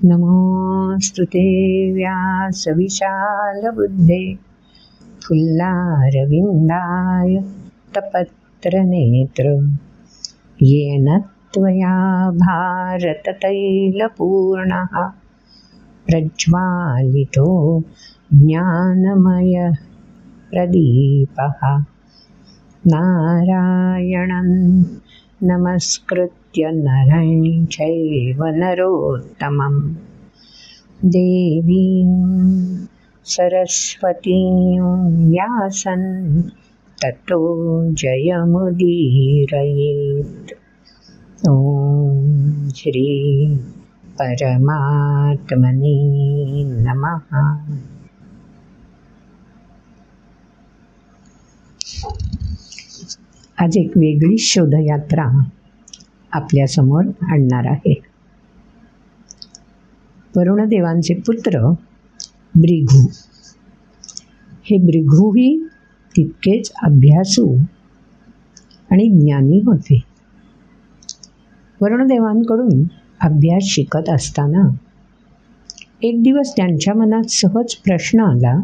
नमोऽस्तुते व्यासविशालबुद्धे फुल्लारविन्दाय तपत्रनेत्र येन त्वया भारततैलपूर्णः प्रज्वालितो ज्ञानमयः प्रदीपः नारायणं नमस्कृत्य नरं चैव नरोत्तमं देवीं सरस्वतीं व्यासं ततो जयमुदीरयेत्। ॐ श्री परमात्मने नमः। आज एक वेगळी शोधयात्रा आपल्यासमोर आणणार आहे। वरुणदेवांचे पुत्र भृगु, हे भृगुही तितकेच अभ्यासू आणि ज्ञानी होते। वरुणदेवांकडून अभ्यास शिकत असताना एक दिवस त्यांच्या मनात सहज प्रश्न आला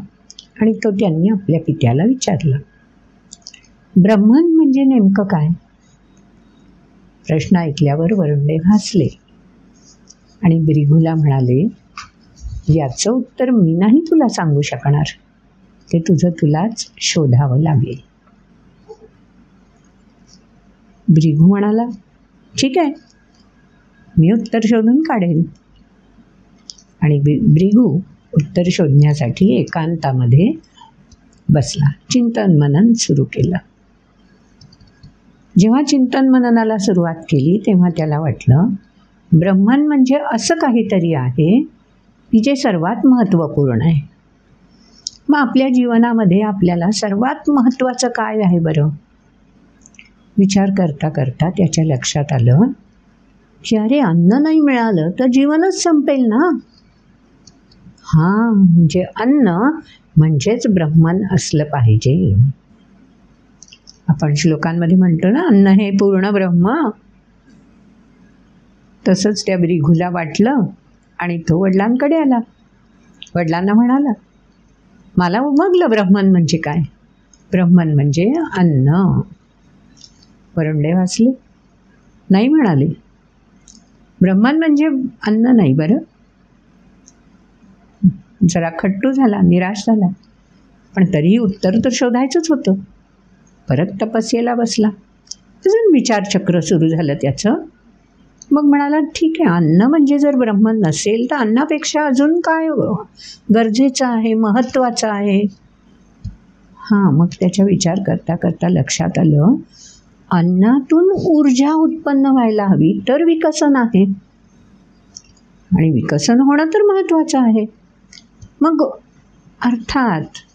आणि तो त्यांनी आपल्या पित्याला विचारला, ब्रह्मन म्हणजे नेमकं काय? प्रश्न ऐकल्यावर वरुणदेव हसले आणि भृगुला म्हणाले, याचं उत्तर मी नाही तुला सांगू शकणार, ते तुझं तुलाच शोधावं लागेल। भृगु म्हणाला, ठीक आहे, मी उत्तर शोधून काढेन। आणि भृगु उत्तर शोधण्यासाठी एकांतामध्ये बसला, चिंतन मनन सुरू केलं। जेव्हा चिंतन मननाला सुरुवात केली तेव्हा त्याला वाटलं, ब्रह्मन म्हणजे असं काहीतरी आहे की जे सर्वात महत्त्वपूर्ण आहे। मग आपल्या जीवनामध्ये आपल्याला सर्वात महत्त्वाचं काय आहे बरं? विचार करता करता त्याच्या लक्षात आलं की अरे, अन्न नाही मिळालं तर जीवनच संपेल ना। हां, म्हणजे अन्न म्हणजेच ब्रह्मन असलं पाहिजे। आपण श्लोकांमध्ये म्हणतो ना, अन्न हे पूर्ण ब्रह्म। तसंच त्या भृगुला वाटलं आणि तो वडिलांकडे आला। वडिलांना म्हणाला, मला उमगलं ब्रह्मन म्हणजे काय। ब्रह्मन म्हणजे अन्न। वरुणदेव हसले, नाही म्हणाले, ब्रह्मन म्हणजे अन्न नाही बरं। जरा खट्टू झाला, निराश झाला, पण तरीही उत्तर तर शोधायचंच होतं। परत तपस्येला बसला, अजून विचारचक्र सुरू झालं त्याचं। मग म्हणाला, ठीक आहे, अन्न म्हणजे जर ब्रह्मन नसेल तर अन्नापेक्षा अजून काय गरजेचं आहे, महत्त्वाचं आहे? हां, मग त्याचा विचार करता करता लक्षात आलं, अन्नातून ऊर्जा उत्पन्न व्हायला हवी तर विकसन आहे, आणि विकसन होणं तर महत्त्वाचं आहे। मग अर्थात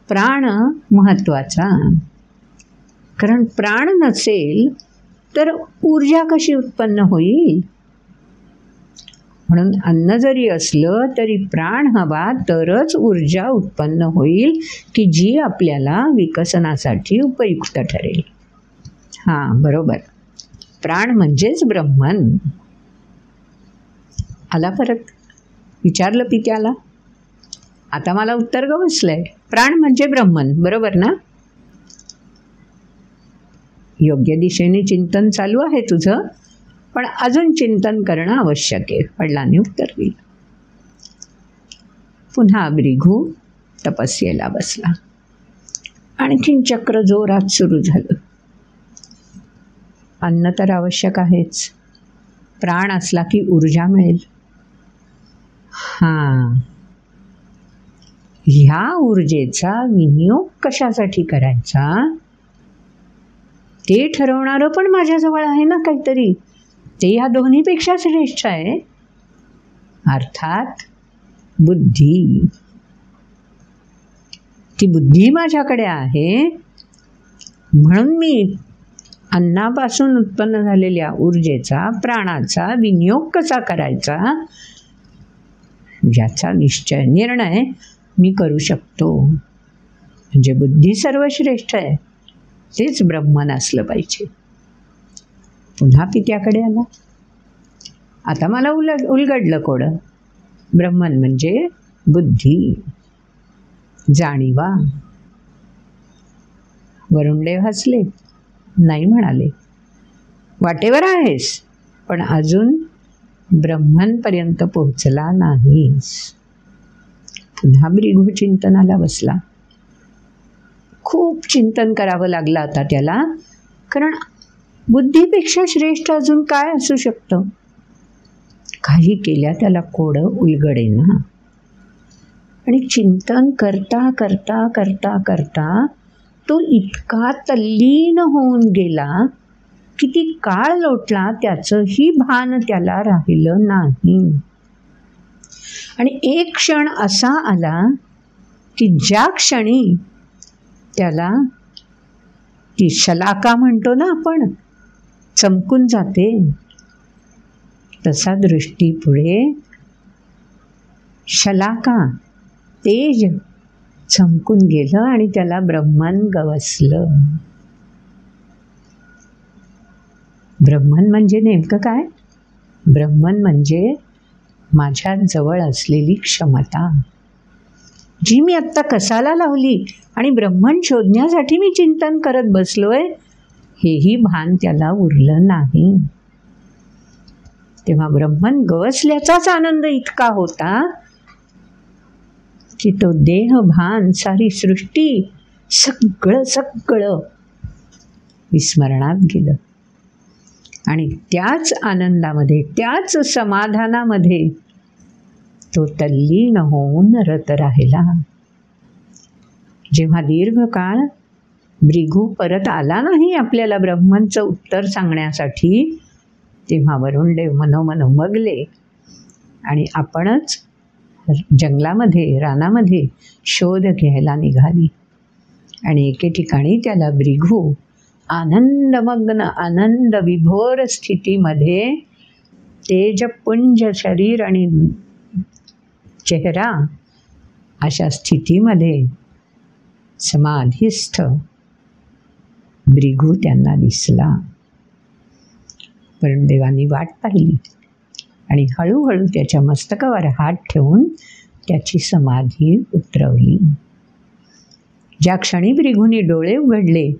प्राण महत्त्वाचा, कारण प्राण नसेल तर ऊर्जा कशी उत्पन्न होईल? म्हणून अन्न जरी असलं तरी प्राण हवा तरच ऊर्जा उत्पन्न होईल की जी आपल्याला विकसनासाठी उपयुक्त ठरेल। हां, बरोबर, प्राण म्हणजेच ब्रह्मन। आला परत, विचारलं पित्याला, आता मला उत्तर बसलंय, प्राण म्हणजे ब्रह्मन, बरोबर ना? योग्य दिशेने चिंतन चालू आहे तुझं, पण अजून चिंतन करणं आवश्यक आहे, वडिलांनी उत्तर दिलं। पुन्हा भृगु तपस्येला बसला, आणखीन चक्र जोरात सुरू झालं। अन्न तर आवश्यक आहेच, प्राण असला की ऊर्जा मिळेल। हां, ह्या ऊर्जेचा विनियोग कशासाठी करायचा ते ठरवणारं पण माझ्याजवळ आहे ना काहीतरी, ते ह्या दोन्हीपेक्षा श्रेष्ठ आहे, अर्थात बुद्धी। ती बुद्धी माझ्याकडे आहे, म्हणून मी अन्नापासून उत्पन्न झालेल्या ऊर्जेचा, प्राणाचा विनियोग कसा करायचा याचा निर्णय मी करू शकतो। म्हणजे बुद्धी सर्वश्रेष्ठ आहे, तेच ब्रह्मन असलं पाहिजे। पुन्हा पित्याकडे आला, आता मला उलगडलं कोडं. ब्रह्मन म्हणजे बुद्धी, जाणीवा. वरुणदेव हसले, नाही म्हणाले, वाटेवर आहेस पण अजून ब्रह्मनपर्यंत पोहोचला नाहीस. पुन्हा भृगू चिंतनाला बसला. खूप चिंतन करावं लागलं आता त्याला, कारण बुद्धीपेक्षा श्रेष्ठ अजून काय असू शकतं. काही केल्या त्याला कोडं उलगडेना. आणि चिंतन करता करता करता करता तो इतका तल्लीन होऊन गेला, किती काळ लोटला त्याचंही भान त्याला राहिलं नाही. आणि एक क्षण असा आला की ज्या क्षणी त्याला ती शलाका म्हणतो ना आपण, चमकून जाते, तसा दृष्टीपुढे शलाका, तेज चमकून गेलं आणि त्याला ब्रह्मन गवसलं. ब्रह्मन म्हणजे नेमकं काय? ब्रह्मन म्हणजे माझ्या जवळ असलेली क्षमता, जी मी आत्ता कसाला लावली आणि ब्रह्मन शोधण्यासाठी मी चिंतन करत बसलोय, हेही भान त्याला उरलं नाही. तेव्हा ब्रह्मन गवसल्याचाच आनंद इतका होता की तो देह, भान, सारी सृष्टी सगळं सगळं विस्मरणात गेलं. आणि त्याच आनंदामध्ये, त्याच समाधानामध्ये तो तल्लीन होऊन रत राहिला. जेव्हा दीर्घकाळ भृगू परत आला नाही आपल्याला ब्रह्मनचं उत्तर सांगण्यासाठी, तेव्हा वरुणदेव मनोमन उमगले आणि आपणच जंगलामध्ये, रानामध्ये शोध घ्यायला निघाली. आणि एके ठिकाणी त्याला भृगू आनंदमग्न, आनंद विभोर स्थितीमध्ये, तेजपुंज शरीर आणि चेहरा अशा स्थितीमध्ये समाधिस्थ भृगू त्यांना दिसला. वरुणदेवांनी वाट पाहिली आणि हळूहळू त्याच्या मस्तकावर हात ठेवून त्याची समाधी उतरवली. ज्या क्षणी भृगूंनी डोळे उघडले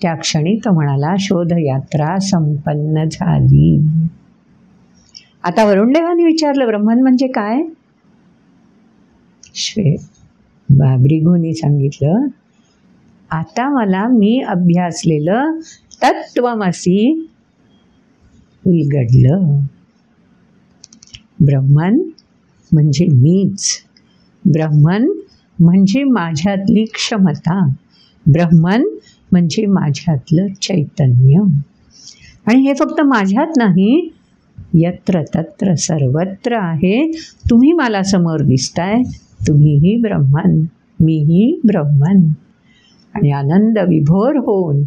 त्या क्षणी तो म्हणाला, शोधयात्रा संपन्न झाली. आता वरुणदेवांनी विचारलं, ब्रह्मन म्हणजे काय? भृगूंनी सांगितलं, आता मला मी अभ्यासलेलं तत्त्वमसी उलगडलं. ब्रह्मन म्हणजे मीच, ब्रह्मन म्हणजे माझ्यातली क्षमता, ब्रह्मन म्हणजे माझ्यातलं चैतन्य. आणि हे फक्त माझ्यात नाही, यत्र तत्र सर्वत्र आहे. तुम्ही मला समोर दिसताय, तुम्हीही ब्रह्मन, मीही ब्रह्मन. आणि आनंद विभोर होऊन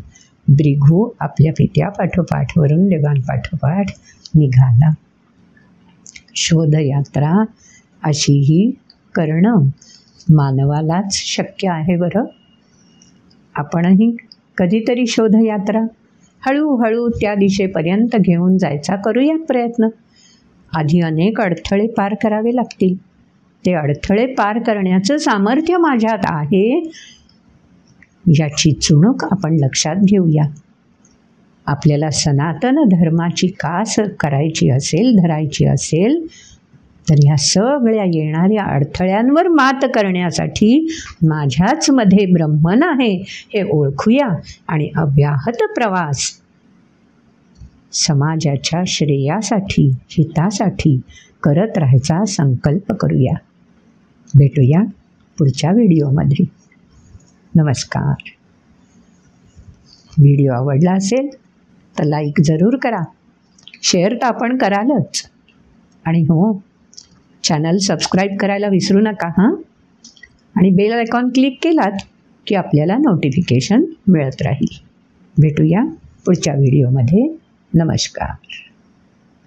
भृगू आपल्या पित्यापाठोपाठ, वरुणदेवांपाठोपाठ निघाला. शोधयात्रा अशीही करणं मानवालाच शक्य आहे बरं. आपणही कधीतरी शोधयात्रा हळूहळू त्या दिशेपर्यंत घेऊन जायचा करूयात प्रयत्न. आधी अनेक अडथळे पार करावे लागतील. ते अडथळे पार करण्याचं सामर्थ्य माझ्यात आहे याची चुणूक आपण लक्षात घेऊया. आपल्याला सनातन धर्माची कास करायची असेल, धरायची असेल, तर ह्या सगळ्या येणाऱ्या अडथळ्यांवर मात करण्यासाठी माझ्याच मध्ये ब्रह्मन आहे हे ओळखूया आणि अव्याहत प्रवास समाजाच्या श्रेयासाठी, हितासाठी करत राहायचा संकल्प करूया. भेटूया पुढच्या व्हिडिओमध्ये. नमस्कार. व्हिडिओ आवडला असेल तर लाईक जरूर करा, शेअर तर आपण करालच, आणि हो, चॅनल सबस्क्राईब करायला विसरू नका हां. आणि बेल आयकॉन क्लिक केलात की आपल्याला नोटिफिकेशन मिळत राहील. भेटूया पुढच्या व्हिडिओमध्ये. नमस्कार.